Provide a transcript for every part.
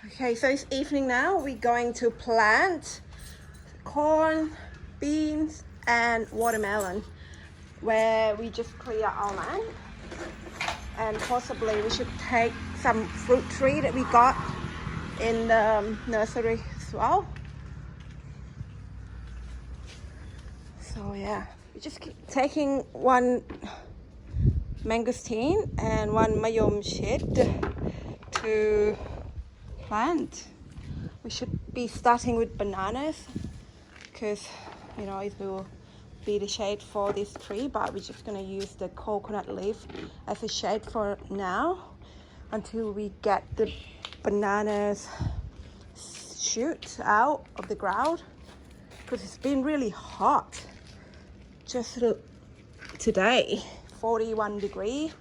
Okay, so it's evening now. We're going to plant corn, beans, and watermelon, where we just clear our land. And possibly we should take some fruit tree that we got in the nursery as well. So yeah, we just keep taking one mangosteen and one mayom shade to plant. We should be starting with bananas because you know it will be the shade for this tree, but we're just going to use the coconut leaf as a shade for now until we get the bananas shoot out of the ground, because it's been really hot just today. 41 degree.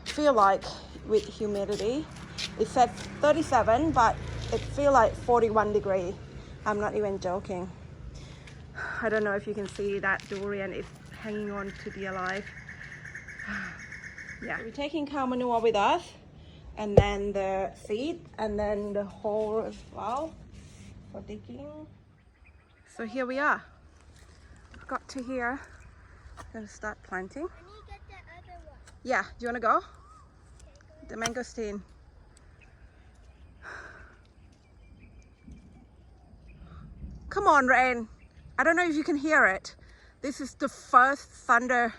Feel like with humidity it said 37, but it feel like 41 degree. I'm not even joking. I don't know if you can see that durian is hanging on to be alive. Yeah, we're taking cow manure with us, and then the seed, and then the hole as well for digging. So here we are. Got to here. Gonna start planting. I need to get the other one. Yeah, do you wanna go? The mangosteen. Come on, rain. I don't know if you can hear it. This is the first thunder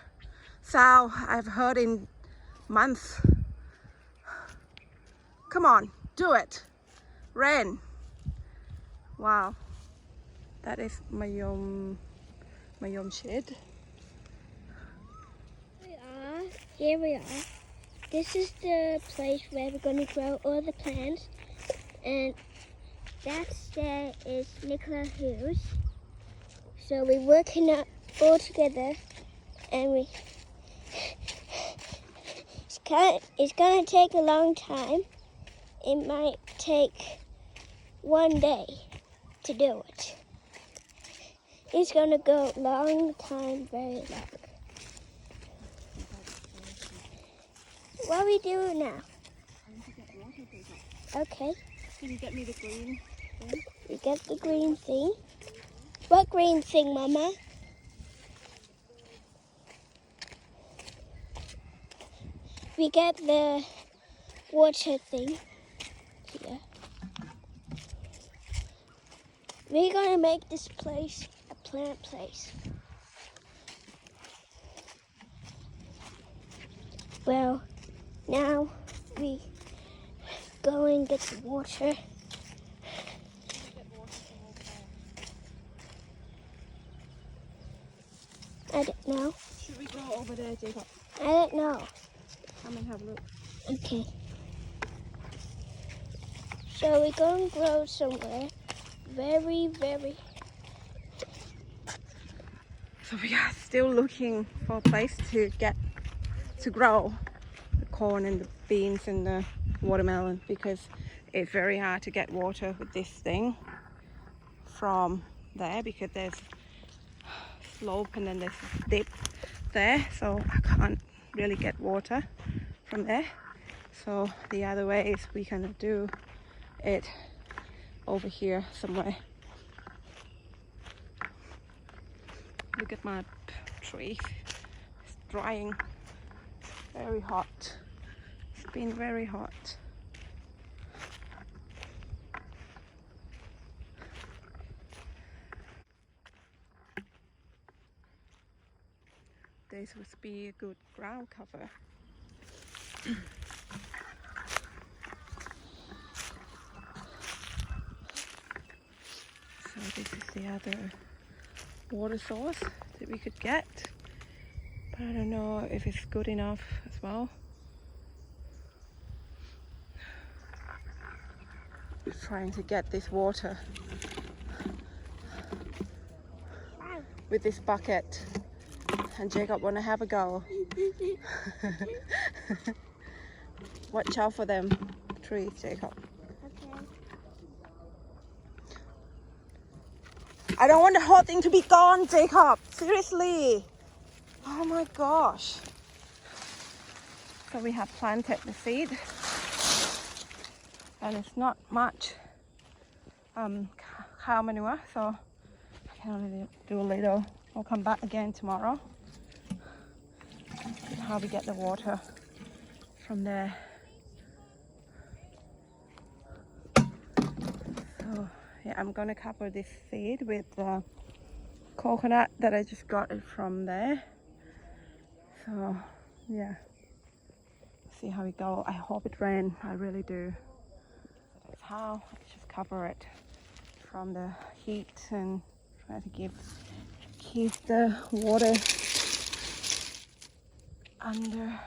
sound I've heard in months. Come on, do it. Rain. Wow. That is mayom shade. Here we are. This is the place where we're going to grow all the plants. And that there is Nicola Hughes. So we're working up all together, and it's going to take a long time. It might take one day to do it. It's going to go long time, very long. What are we doing now? Okay. Can you get me the green thing? We get the green thing. What green thing, Mama? We get the water thing here. We're going to make this place a plant place. Well, now we go and get the water. I don't know. Should we go over there, Jacob? I don't know. Come and have a look. Okay. So we're going to grow somewhere very, very... So we are still looking for a place to grow the corn and the beans and the watermelon, because it's very hard to get water with this thing from there, because there's slope and then there's a dip there, so I can't really get water from there. So the other way is we can do it over here somewhere. Look at my tree, it's drying. Very hot. It's been very hot. This would be a good ground cover. So this is the other water source that we could get, but I don't know if it's good enough as well. We're trying to get this water with this bucket, and Jacob wanna have a go. Watch out for them trees, Jacob. Okay. I don't want the whole thing to be gone, Jacob. Seriously. Oh my gosh. So we have planted the seed. and it's not much cow manure, so I can only do a little. I'll come back again tomorrow. See how we get the water from there. So yeah, I'm gonna cover this seed with coconut that I just got it from there. So yeah, see how we go. I hope it rains, I really do. That's how I just cover it from the heat and try to keep the water under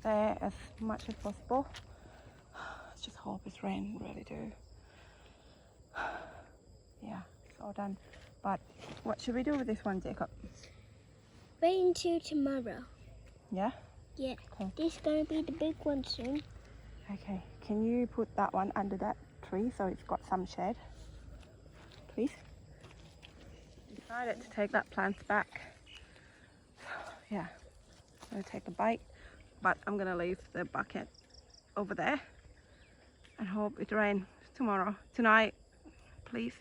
there as much as possible. I just hope it's rain, really do. Yeah, it's all done. But what should we do with this one, Jacob? Wait until tomorrow. Yeah? Yeah. Okay. This is gonna be the big one soon. Okay, can you put that one under that tree so it's got some shade, please? Decided to take that plant back. Yeah, I'm gonna take a bite, but I'm gonna leave the bucket over there and hope it rains tonight, please.